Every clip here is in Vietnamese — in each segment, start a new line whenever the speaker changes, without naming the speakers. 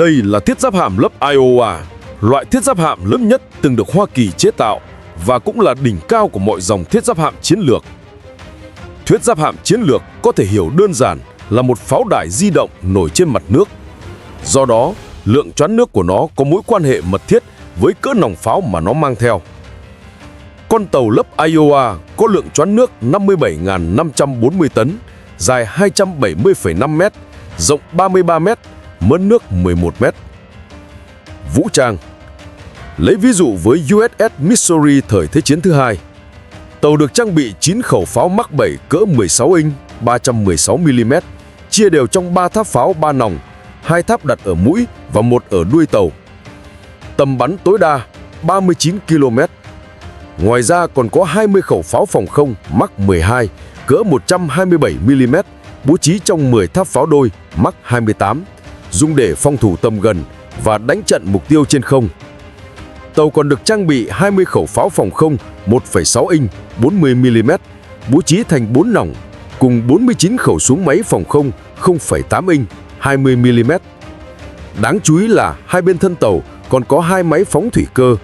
Đây là thiết giáp hạm lớp Iowa, loại thiết giáp hạm lớn nhất từng được Hoa Kỳ chế tạo và cũng là đỉnh cao của mọi dòng thiết giáp hạm chiến lược. Thiết giáp hạm chiến lược có thể hiểu đơn giản là một pháo đài di động nổi trên mặt nước. Do đó, lượng choán nước của nó có mối quan hệ mật thiết với cỡ nòng pháo mà nó mang theo. Con tàu lớp Iowa có lượng choán nước 57.540 tấn, dài 270,5 m, rộng 33 m, mớn nước 11 m. Vũ trang. Lấy ví dụ với USS Missouri thời Thế chiến thứ hai. Tàu được trang bị 9 khẩu pháo Mark 7 cỡ 16 inch 316 mm, chia đều trong 3 tháp pháo 3 nòng, 2 tháp đặt ở mũi và 1 ở đuôi tàu. Tầm bắn tối đa 39 km. Ngoài ra còn có 20 khẩu pháo phòng không Mark 12 cỡ 127 mm, bố trí trong 10 tháp pháo đôi Mark 28, dùng để phòng thủ tầm gần và đánh trận mục tiêu trên không. Tàu còn được trang bị 20 khẩu pháo phòng không 1,6 inch 40 mm, bố trí thành 4 nòng, cùng 49 khẩu súng máy phòng không 0,8 inch 20 mm. Đáng chú ý là hai bên thân tàu còn có 2 máy phóng thủy cơ,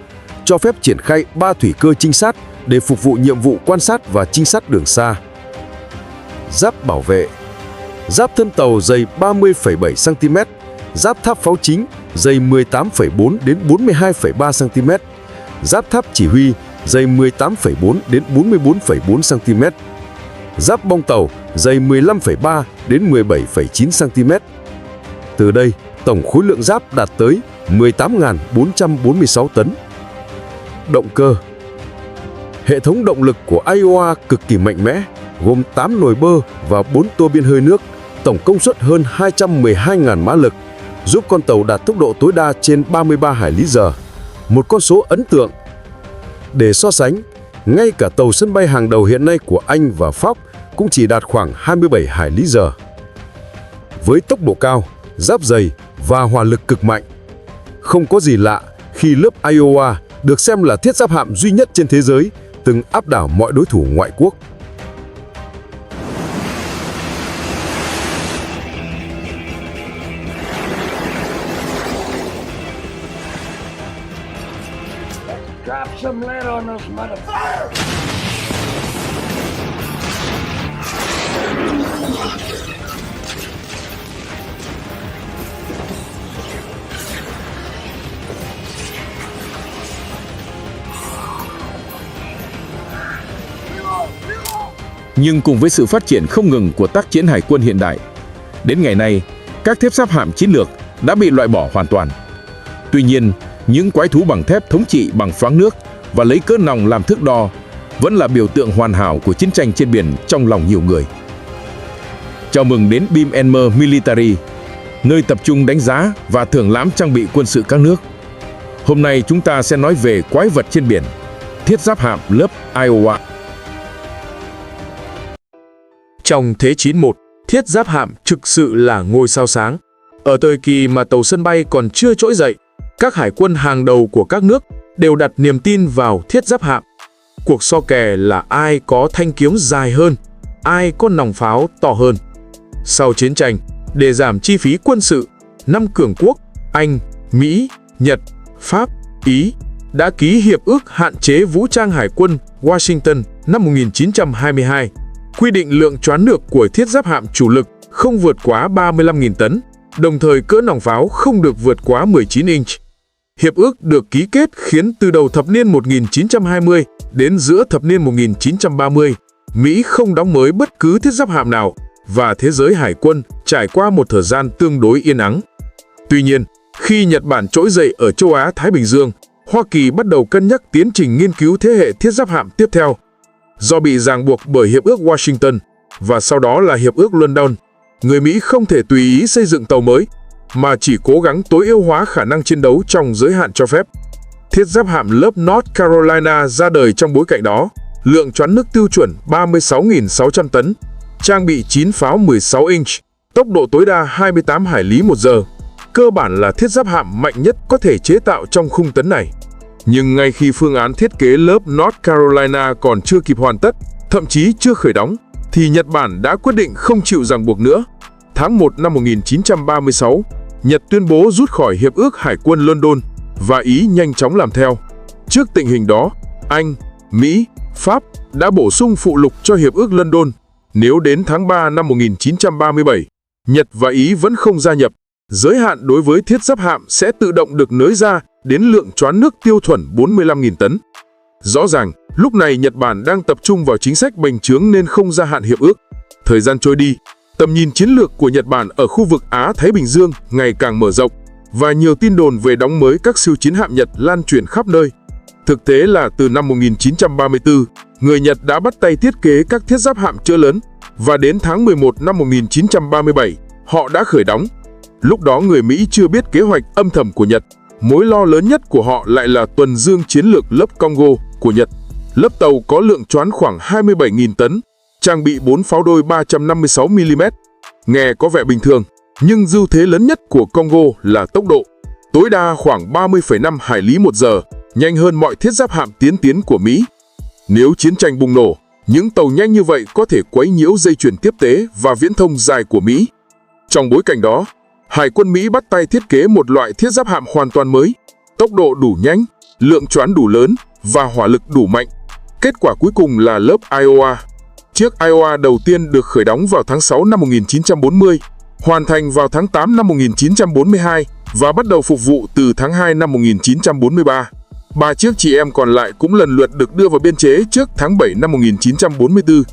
cho phép triển khai 3 thủy cơ trinh sát để phục vụ nhiệm vụ quan sát và trinh sát đường xa. Giáp bảo vệ. Giáp thân tàu dày 30,7 cm, giáp tháp pháo chính dày 18,4 đến 42,3 cm, giáp tháp chỉ huy dày 18,4 đến 44,4 cm, giáp bong tàu dày 15,3 đến 17,9 cm. Từ đây, tổng khối lượng giáp đạt tới 18.446 tấn. Động cơ. Hệ thống động lực của Iowa cực kỳ mạnh mẽ, gồm 8 nồi bơ và 4 tua bin hơi nước, tổng công suất hơn 212.000 mã lực, giúp con tàu đạt tốc độ tối đa trên 33 hải lý giờ, một con số ấn tượng. Để so sánh, ngay cả tàu sân bay hàng đầu hiện nay của Anh và Pháp cũng chỉ đạt khoảng 27 hải lý giờ. Với tốc độ cao, giáp dày và hỏa lực cực mạnh, không có gì lạ khi lớp Iowa được xem là thiết giáp hạm duy nhất trên thế giới từng áp đảo mọi đối thủ ngoại quốc.
Drop some lead on those motherfuckers!
Nhưng cùng với sự phát triển không ngừng của tác chiến hải quân hiện đại, đến ngày nay, các thiết giáp hạm chiến lược đã bị loại bỏ hoàn toàn. Tuy nhiên, những quái thú bằng thép thống trị bằng khoáng nước và lấy cỡ nòng làm thước đo vẫn là biểu tượng hoàn hảo của chiến tranh trên biển trong lòng nhiều người. Chào mừng đến Beam Enmer Military, nơi tập trung đánh giá và thưởng lãm trang bị quân sự các nước. Hôm nay chúng ta sẽ nói về quái vật trên biển, thiết giáp hạm lớp Iowa.
Trong Thế chiến 1, thiết giáp hạm thực sự là ngôi sao sáng. Ở thời kỳ mà tàu sân bay còn chưa trỗi dậy, các hải quân hàng đầu của các nước đều đặt niềm tin vào thiết giáp hạm. Cuộc so kè là ai có thanh kiếm dài hơn, ai có nòng pháo to hơn. Sau chiến tranh, để giảm chi phí quân sự, 5 cường quốc Anh, Mỹ, Nhật, Pháp, Ý đã ký Hiệp ước Hạn chế Vũ trang Hải quân Washington năm 1922, quy định lượng choán nước của thiết giáp hạm chủ lực không vượt quá 35.000 tấn, đồng thời cỡ nòng pháo không được vượt quá 19 inch. Hiệp ước được ký kết khiến từ đầu thập niên 1920 đến giữa thập niên 1930, Mỹ không đóng mới bất cứ thiết giáp hạm nào và thế giới hải quân trải qua một thời gian tương đối yên ắng. Tuy nhiên, khi Nhật Bản trỗi dậy ở châu Á-Thái Bình Dương, Hoa Kỳ bắt đầu cân nhắc tiến trình nghiên cứu thế hệ thiết giáp hạm tiếp theo. Do bị ràng buộc bởi Hiệp ước Washington và sau đó là Hiệp ước London, người Mỹ không thể tùy ý xây dựng tàu mới, mà chỉ cố gắng tối ưu hóa khả năng chiến đấu trong giới hạn cho phép. Thiết giáp hạm lớp North Carolina ra đời trong bối cảnh đó, lượng choán nước tiêu chuẩn 36.600 tấn, trang bị 9 pháo 16 inch, tốc độ tối đa 28 hải lý một giờ. Cơ bản là thiết giáp hạm mạnh nhất có thể chế tạo trong khung tấn này. Nhưng ngay khi phương án thiết kế lớp North Carolina còn chưa kịp hoàn tất, thậm chí chưa khởi đóng, thì Nhật Bản đã quyết định không chịu ràng buộc nữa. Tháng 1 năm 1936, Nhật tuyên bố rút khỏi Hiệp ước Hải quân London và Ý nhanh chóng làm theo. Trước tình hình đó, Anh, Mỹ, Pháp đã bổ sung phụ lục cho Hiệp ước London. Nếu đến tháng 3 năm 1937, Nhật và Ý vẫn không gia nhập, giới hạn đối với thiết giáp hạm sẽ tự động được nới ra đến lượng choán nước tiêu chuẩn 45.000 tấn. Rõ ràng, lúc này Nhật Bản đang tập trung vào chính sách bành trướng nên không gia hạn hiệp ước. Thời gian trôi đi, tầm nhìn chiến lược của Nhật Bản ở khu vực Á-Thái Bình Dương ngày càng mở rộng và nhiều tin đồn về đóng mới các siêu chiến hạm Nhật lan truyền khắp nơi. Thực tế là từ năm 1934, người Nhật đã bắt tay thiết kế các thiết giáp hạm cỡ lớn và đến tháng 11 năm 1937, họ đã khởi đóng. Lúc đó người Mỹ chưa biết kế hoạch âm thầm của Nhật. Mối lo lớn nhất của họ lại là tuần dương chiến lược lớp Congo của Nhật. Lớp tàu có lượng choán khoảng 27.000 tấn, trang bị 4 pháo đôi 356mm. Nghe có vẻ bình thường, nhưng ưu thế lớn nhất của Congo là tốc độ. Tối đa khoảng 30,5 hải lý một giờ, nhanh hơn mọi thiết giáp hạm tiên tiến của Mỹ. Nếu chiến tranh bùng nổ, những tàu nhanh như vậy có thể quấy nhiễu dây chuyền tiếp tế và viễn thông dài của Mỹ. Trong bối cảnh đó, Hải quân Mỹ bắt tay thiết kế một loại thiết giáp hạm hoàn toàn mới, tốc độ đủ nhanh, lượng choán đủ lớn và hỏa lực đủ mạnh. Kết quả cuối cùng là lớp Iowa. Chiếc Iowa đầu tiên được khởi đóng vào tháng 6 năm 1940, hoàn thành vào tháng 8 năm 1942 và bắt đầu phục vụ từ tháng 2 năm 1943. 3 chiếc chị em còn lại cũng lần lượt được đưa vào biên chế trước tháng 7 năm 1944.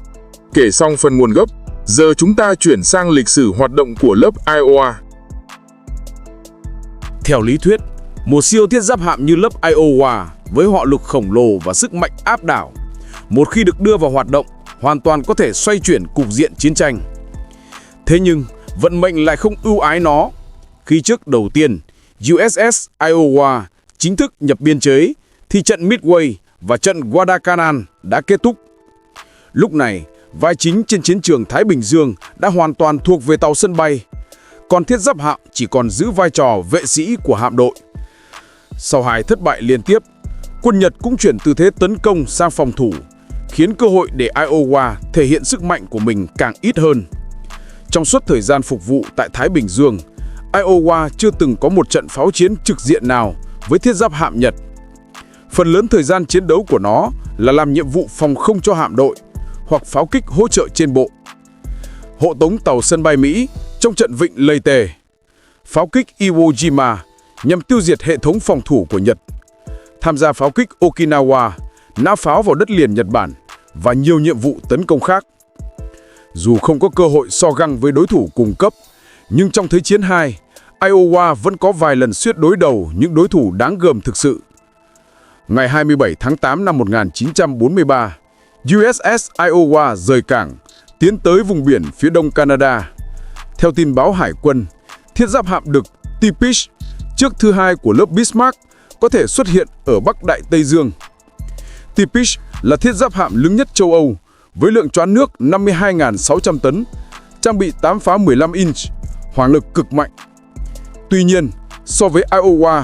Kể xong phần nguồn gốc, giờ chúng ta chuyển sang lịch sử hoạt động của lớp Iowa.
Theo lý thuyết, một siêu thiết giáp hạm như lớp Iowa với hỏa lực khổng lồ và sức mạnh áp đảo, một khi được đưa vào hoạt động, hoàn toàn có thể xoay chuyển cục diện chiến tranh. Thế nhưng, vận mệnh lại không ưu ái nó. Khi trước đầu tiên, USS Iowa chính thức nhập biên chế, thì trận Midway và trận Guadalcanal đã kết thúc. Lúc này, vai chính trên chiến trường Thái Bình Dương đã hoàn toàn thuộc về tàu sân bay, còn thiết giáp hạm chỉ còn giữ vai trò vệ sĩ của hạm đội. Sau 2 thất bại liên tiếp, quân Nhật cũng chuyển từ thế tấn công sang phòng thủ, khiến cơ hội để Iowa thể hiện sức mạnh của mình càng ít hơn. Trong suốt thời gian phục vụ tại Thái Bình Dương, Iowa chưa từng có một trận pháo chiến trực diện nào với thiết giáp hạm Nhật. Phần lớn thời gian chiến đấu của nó là làm nhiệm vụ phòng không cho hạm đội hoặc pháo kích hỗ trợ trên bộ. Hộ tống tàu sân bay Mỹ trong trận vịnh Leyte, pháo kích Iwo Jima nhằm tiêu diệt hệ thống phòng thủ của Nhật, tham gia pháo kích Okinawa, nã pháo vào đất liền Nhật Bản và nhiều nhiệm vụ tấn công khác. Dù không có cơ hội so găng với đối thủ cùng cấp, nhưng trong Thế chiến II, Iowa vẫn có vài lần suýt đối đầu những đối thủ đáng gờm thực sự. Ngày 27 tháng 8 năm 1943, USS Iowa rời cảng, tiến tới vùng biển phía đông Canada. Theo tin báo Hải quân, thiết giáp hạm đực Tipish, chiếc thứ 2 của lớp Bismarck, có thể xuất hiện ở Bắc Đại Tây Dương. Tipish là thiết giáp hạm lớn nhất châu Âu, với lượng choán nước 52.600 tấn, trang bị 8 pháo 15 inch, hỏa lực cực mạnh. Tuy nhiên, so với Iowa,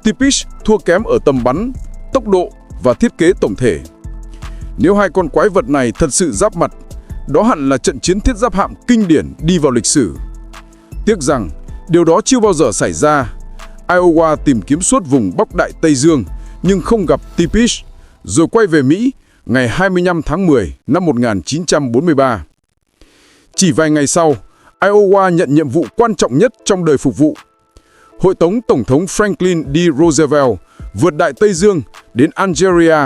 Tipish thua kém ở tầm bắn, tốc độ và thiết kế tổng thể. Nếu hai con quái vật này thật sự giáp mặt, đó hẳn là trận chiến thiết giáp hạm kinh điển đi vào lịch sử. Tiếc rằng, điều đó chưa bao giờ xảy ra. Iowa tìm kiếm suốt vùng Bắc Đại Tây Dương nhưng không gặp Tipish, rồi quay về Mỹ ngày 25 tháng 10 năm 1943. Chỉ vài ngày sau, Iowa nhận nhiệm vụ quan trọng nhất trong đời phục vụ. Hội tống Tổng thống Franklin D. Roosevelt vượt Đại Tây Dương đến Algeria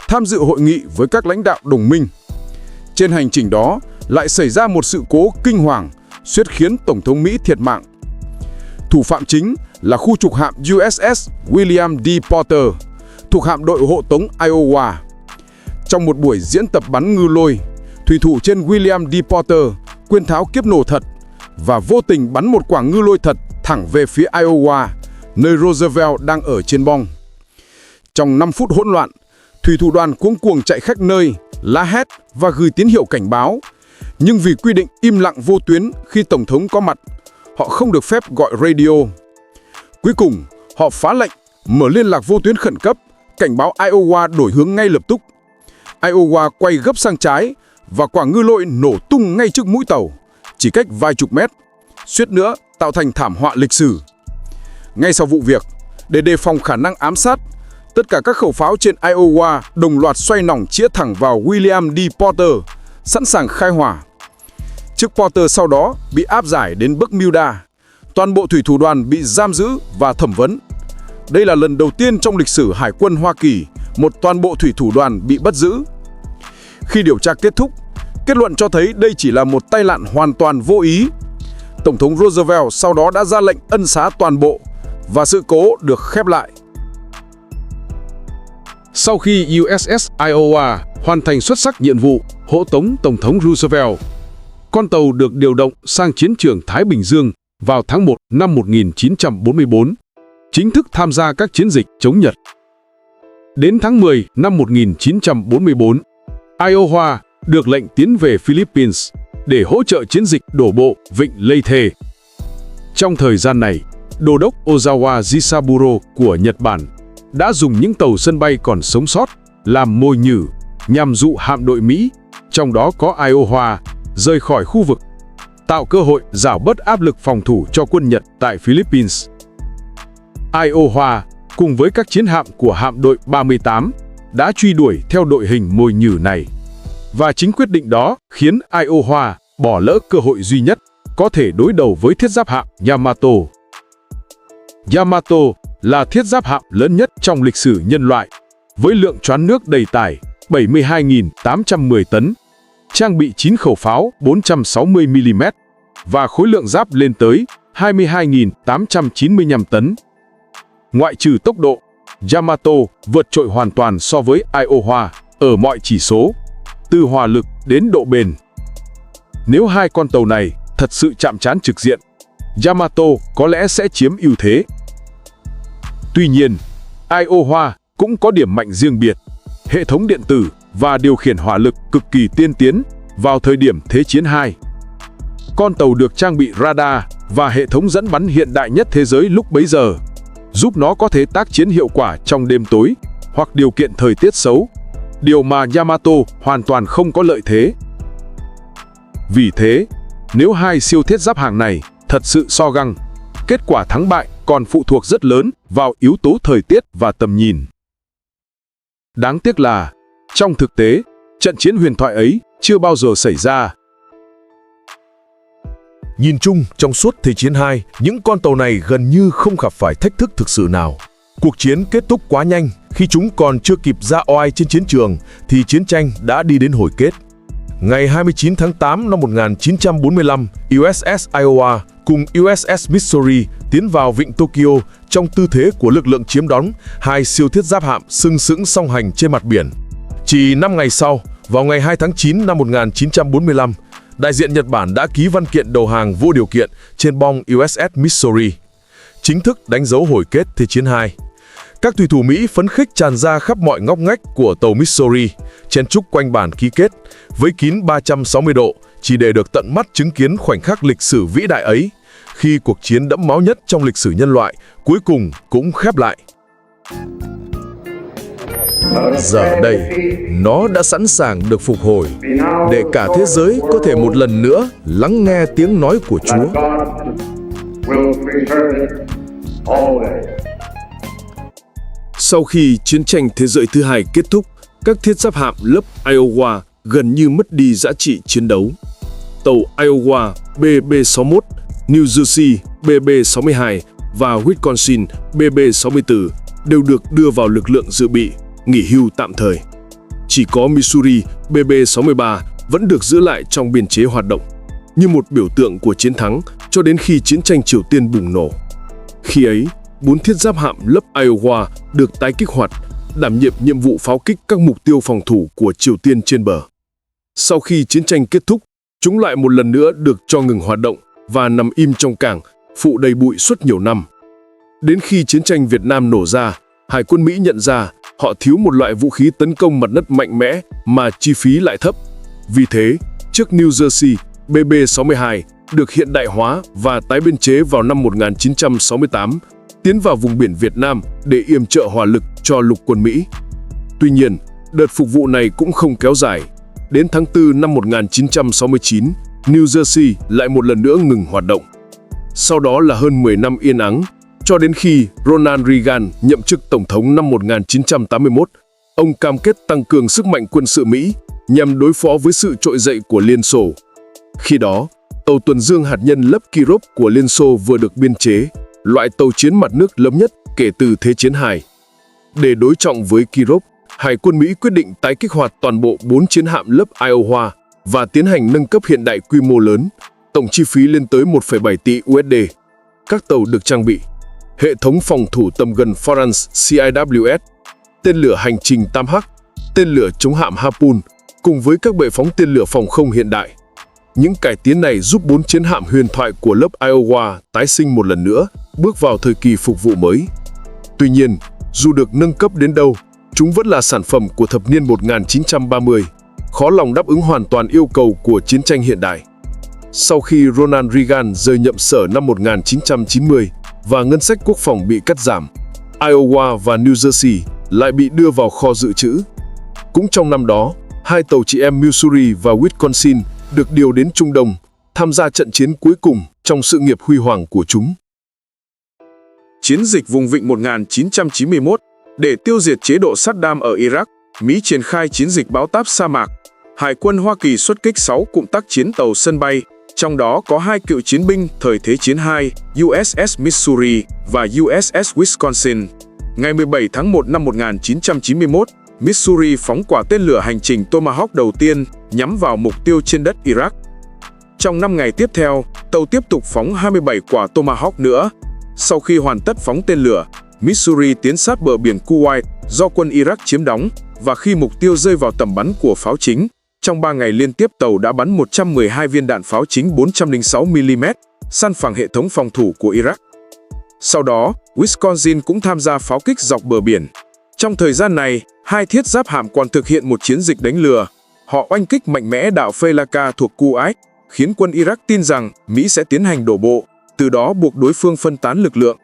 tham dự hội nghị với các lãnh đạo đồng minh. Trên hành trình đó lại xảy ra một sự cố kinh hoàng, suýt khiến Tổng thống Mỹ thiệt mạng. Thủ phạm chính là khu trục hạm USS William D. Porter, thuộc hạm đội hộ tống Iowa. Trong một buổi diễn tập bắn ngư lôi, thủy thủ trên William D. Porter quên tháo kiếp nổ thật và vô tình bắn một quả ngư lôi thật thẳng về phía Iowa, nơi Roosevelt đang ở trên bong. Trong 5 phút hỗn loạn, thủy thủ đoàn cuống cuồng chạy khắp nơi, la hét và gửi tín hiệu cảnh báo. Nhưng vì quy định im lặng vô tuyến khi Tổng thống có mặt, họ không được phép gọi radio. Cuối cùng, họ phá lệnh, mở liên lạc vô tuyến khẩn cấp, cảnh báo Iowa đổi hướng ngay lập tức. Iowa quay gấp sang trái và quả ngư lôi nổ tung ngay trước mũi tàu, chỉ cách vài chục mét. Suýt nữa,
tạo thành thảm họa lịch sử. Ngay sau vụ việc, để đề phòng khả năng ám sát, tất cả các khẩu pháo trên Iowa đồng loạt xoay nòng chĩa thẳng vào William D. Porter, sẵn sàng khai hỏa. Chiếc Porter sau đó bị áp giải đến Bermuda. Toàn bộ thủy thủ đoàn bị giam giữ và thẩm vấn. Đây là lần đầu tiên trong lịch sử Hải quân Hoa Kỳ một toàn bộ thủy thủ đoàn bị bắt giữ. Khi điều tra kết thúc, kết luận cho thấy đây chỉ là một tai nạn hoàn toàn vô ý. Tổng thống Roosevelt sau đó đã ra lệnh ân xá toàn bộ và sự cố được khép lại. Sau khi USS Iowa hoàn thành xuất sắc nhiệm vụ hộ tống Tổng thống Roosevelt, con tàu được điều động sang chiến trường Thái Bình Dương vào tháng 1 năm 1944, chính thức tham gia các chiến dịch chống Nhật. Đến tháng 10 năm 1944, Iowa được lệnh tiến về Philippines để hỗ trợ chiến dịch đổ bộ vịnh Leyte. Trong thời gian này, Đô đốc Ozawa Jisaburo của Nhật Bản đã dùng những tàu sân bay còn sống sót làm mồi nhử nhằm dụ hạm đội Mỹ, trong đó có Iowa, rời khỏi khu vực, tạo cơ hội giảm bớt áp lực phòng thủ cho quân Nhật tại Philippines. Iowa cùng với các chiến hạm của hạm đội 38 đã truy đuổi theo đội hình mồi nhử này. Và chính quyết định đó khiến Iowa bỏ lỡ cơ hội duy nhất có thể đối đầu với thiết giáp hạm Yamato. Yamato là thiết giáp hạm lớn nhất trong lịch sử nhân loại, với lượng choán nước đầy tải 72.810 tấn, trang bị 9 khẩu pháo 460mm và khối lượng giáp lên tới 22.895 tấn. Ngoại trừ tốc độ, Yamato vượt trội hoàn toàn so với Iowa ở mọi chỉ số, từ hỏa lực đến độ bền. Nếu hai con tàu này thật sự chạm trán trực diện, Yamato có lẽ sẽ chiếm ưu thế. Tuy nhiên, Iowa cũng có điểm mạnh riêng biệt, hệ thống điện tử và điều khiển hỏa lực cực kỳ tiên tiến vào thời điểm Thế chiến II. Con tàu được trang bị radar và hệ thống dẫn bắn hiện đại nhất thế giới lúc bấy giờ, giúp nó có thể tác chiến hiệu quả trong đêm tối hoặc điều kiện thời tiết xấu, điều mà Yamato hoàn toàn không có lợi thế. Vì thế, nếu hai siêu thiết giáp hạng này thật sự so găng, kết quả thắng bại còn phụ thuộc rất lớn vào yếu tố thời tiết và tầm nhìn. Đáng tiếc là, trong thực tế, trận chiến huyền thoại ấy chưa bao giờ xảy ra.
Nhìn chung, trong suốt Thế chiến II, những con tàu này gần như không gặp phải thách thức thực sự nào. Cuộc chiến kết thúc quá nhanh, khi chúng còn chưa kịp ra oai trên chiến trường thì chiến tranh đã đi đến hồi kết. Ngày 29 tháng 8 năm 1945, USS Iowa cùng USS Missouri tiến vào vịnh Tokyo trong tư thế của lực lượng chiếm đóng hai siêu thiết giáp hạm sừng sững song hành trên mặt biển. Chỉ 5 ngày sau, vào ngày 2 tháng 9 năm 1945, đại diện Nhật Bản đã ký văn kiện đầu hàng vô điều kiện trên bong USS Missouri, chính thức đánh dấu hồi kết Thế chiến II. Các thủy thủ Mỹ phấn khích tràn ra khắp mọi ngóc ngách của tàu Missouri, chen chúc quanh bản ký kết, với kín 360 độ, chỉ để được tận mắt chứng kiến khoảnh khắc lịch sử vĩ đại ấy, khi cuộc chiến đẫm máu nhất trong lịch sử nhân loại cuối cùng cũng khép lại. Giờ đây, nó đã sẵn sàng được phục hồi, để cả thế giới có thể một lần nữa lắng nghe tiếng nói của Chúa. Sau khi chiến tranh thế giới thứ hai kết thúc, các thiết giáp hạm lớp Iowa gần như mất đi giá trị chiến đấu. Tàu Iowa BB-61, New Jersey BB-62 và Wisconsin BB-64 đều được đưa vào lực lượng dự bị, nghỉ hưu tạm thời. Chỉ có Missouri BB-63 vẫn được giữ lại trong biên chế hoạt động, như một biểu tượng của chiến thắng cho đến khi chiến tranh Triều Tiên bùng nổ. Khi ấy, 4 thiết giáp hạm lớp Iowa được tái kích hoạt, đảm nhiệm nhiệm vụ pháo kích các mục tiêu phòng thủ của Triều Tiên trên bờ. Sau khi chiến tranh kết thúc, chúng lại một lần nữa được cho ngừng hoạt động và nằm im trong cảng, phụ đầy bụi suốt nhiều năm. Đến khi chiến tranh Việt Nam nổ ra, Hải quân Mỹ nhận ra họ thiếu một loại vũ khí tấn công mặt đất mạnh mẽ mà chi phí lại thấp. Vì thế, chiếc New Jersey BB-62 được hiện đại hóa và tái biên chế vào năm 1968, tiến vào vùng biển Việt Nam để yểm trợ hỏa lực cho lục quân Mỹ. Tuy nhiên, đợt phục vụ này cũng không kéo dài. Đến tháng 4 năm 1969, New Jersey lại một lần nữa ngừng hoạt động.
sau đó là hơn 10 năm yên ắng, cho đến khi Ronald Reagan nhậm chức Tổng thống năm 1981. Ông cam kết tăng cường sức mạnh quân sự Mỹ nhằm đối phó với sự trỗi dậy của Liên Xô. Khi đó, tàu tuần dương hạt nhân lớp Kirov của Liên Xô vừa được biên chế, loại tàu chiến mặt nước lớn nhất kể từ Thế chiến II. Để đối trọng với Kirov, Hải quân Mỹ quyết định tái kích hoạt toàn bộ 4 chiến hạm lớp Iowa và tiến hành nâng cấp hiện đại quy mô lớn, tổng chi phí lên tới 1,7 tỷ USD. Các tàu được trang bị hệ thống phòng thủ tầm gần Forance CIWS, tên lửa hành trình Tam Hắc, tên lửa chống hạm Harpoon, cùng với các bệ phóng tên lửa phòng không hiện đại. Những cải tiến này giúp 4 chiến hạm huyền thoại của lớp Iowa tái sinh một lần nữa, bước vào thời kỳ phục vụ mới. Tuy nhiên, dù được nâng cấp đến đâu, chúng vẫn là sản phẩm của thập niên 1930, khó lòng đáp ứng hoàn toàn yêu cầu của chiến tranh hiện đại. Sau khi Ronald Reagan rời nhậm sở năm 1990 và ngân sách quốc phòng bị cắt giảm, Iowa và New Jersey lại bị đưa vào kho dự trữ. Cũng trong năm đó, 2 tàu chị em Missouri và Wisconsin được điều đến Trung Đông, tham gia trận chiến cuối cùng trong sự nghiệp huy hoàng của chúng.
Chiến dịch vùng vịnh 1991. Để tiêu diệt chế độ Saddam ở Iraq, Mỹ triển khai chiến dịch báo táp sa mạc. Hải quân Hoa Kỳ xuất kích 6 cụm tác chiến tàu sân bay, trong đó có 2 cựu chiến binh thời Thế chiến II, USS Missouri và USS Wisconsin. Ngày 17 tháng 1 năm 1991, Missouri phóng quả tên lửa hành trình Tomahawk đầu tiên nhắm vào mục tiêu trên đất Iraq. Trong 5 ngày tiếp theo, tàu tiếp tục phóng 27 quả Tomahawk nữa. Sau khi hoàn tất phóng tên lửa, Missouri tiến sát bờ biển Kuwait do quân Iraq chiếm đóng, và khi mục tiêu rơi vào tầm bắn của pháo chính, trong 3 ngày liên tiếp tàu đã bắn 112 viên đạn pháo chính 406mm, săn phẳng hệ thống phòng thủ của Iraq. Sau đó, Wisconsin cũng tham gia pháo kích dọc bờ biển. Trong thời gian này, 2 thiết giáp hạm còn thực hiện một chiến dịch đánh lừa. Họ oanh kích mạnh mẽ đảo Failaka thuộc Kuwait, khiến quân Iraq tin rằng Mỹ sẽ tiến hành đổ bộ, từ đó buộc đối phương phân tán lực lượng.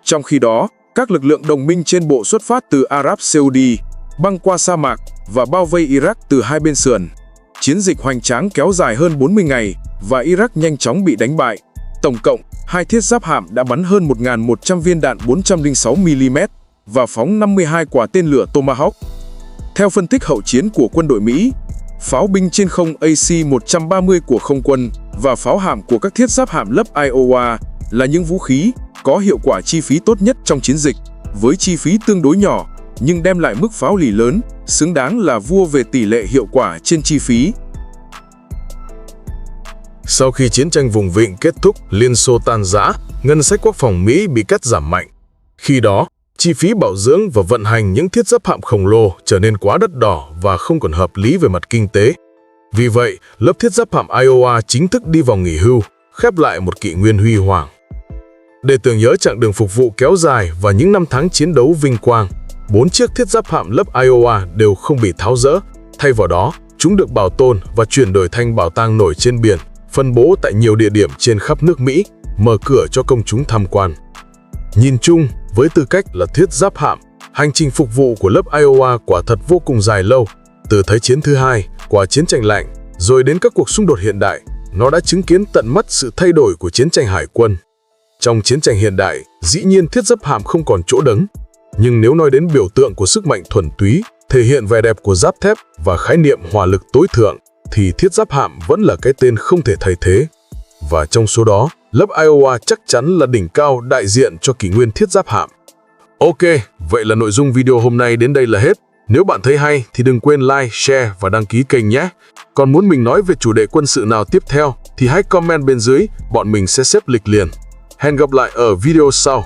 Trong khi đó, các lực lượng đồng minh trên bộ xuất phát từ Ả Rập Saudi, băng qua sa mạc và bao vây Iraq từ hai bên sườn. Chiến dịch hoành tráng kéo dài hơn 40 ngày và Iraq nhanh chóng bị đánh bại. Tổng cộng, 2 thiết giáp hạm đã bắn hơn 1.100 viên đạn 406mm và phóng 52 quả tên lửa Tomahawk. Theo phân tích hậu chiến của quân đội Mỹ, pháo binh trên không AC-130 của không quân và pháo hạm của các thiết giáp hạm lớp Iowa là những vũ khí có hiệu quả chi phí tốt nhất trong chiến dịch, với chi phí tương đối nhỏ nhưng đem lại mức pháo lỉ lớn, xứng đáng là vua về tỷ lệ hiệu quả trên chi phí.
Sau khi chiến tranh vùng vịnh kết thúc, Liên Xô tan rã, ngân sách quốc phòng Mỹ bị cắt giảm mạnh. Khi đó, chi phí bảo dưỡng và vận hành những thiết giáp hạm khổng lồ trở nên quá đắt đỏ và không còn hợp lý về mặt kinh tế. Vì vậy, lớp thiết giáp hạm Iowa chính thức đi vào nghỉ hưu, khép lại một kỷ nguyên huy hoàng. Để tưởng nhớ chặng đường phục vụ kéo dài và những năm tháng chiến đấu vinh quang, 4 chiếc thiết giáp hạm lớp Iowa đều không bị tháo dỡ. Thay vào đó, chúng được bảo tồn và chuyển đổi thành bảo tàng nổi trên biển, phân bố tại nhiều địa điểm trên khắp nước Mỹ, mở cửa cho công chúng tham quan. Nhìn chung, với tư cách là thiết giáp hạm, hành trình phục vụ của lớp Iowa quả thật vô cùng dài lâu. Từ Thế chiến thứ hai, qua chiến tranh lạnh, rồi đến các cuộc xung đột hiện đại, nó đã chứng kiến tận mắt sự thay đổi của chiến tranh hải quân. Trong chiến tranh hiện đại, dĩ nhiên thiết giáp hạm không còn chỗ đứng. Nhưng nếu nói đến biểu tượng của sức mạnh thuần túy, thể hiện vẻ đẹp của giáp thép và khái niệm hỏa lực tối thượng, thì thiết giáp hạm vẫn là cái tên không thể thay thế. Và trong số đó, lớp Iowa chắc chắn là đỉnh cao đại diện cho kỷ nguyên thiết giáp hạm. Ok, vậy là nội dung video hôm nay đến đây là hết. Nếu bạn thấy hay thì đừng quên like, share và đăng ký kênh nhé. Còn muốn mình nói về chủ đề quân sự nào tiếp theo thì hãy comment bên dưới, bọn mình sẽ xếp lịch liền. Hẹn gặp lại ở video sau.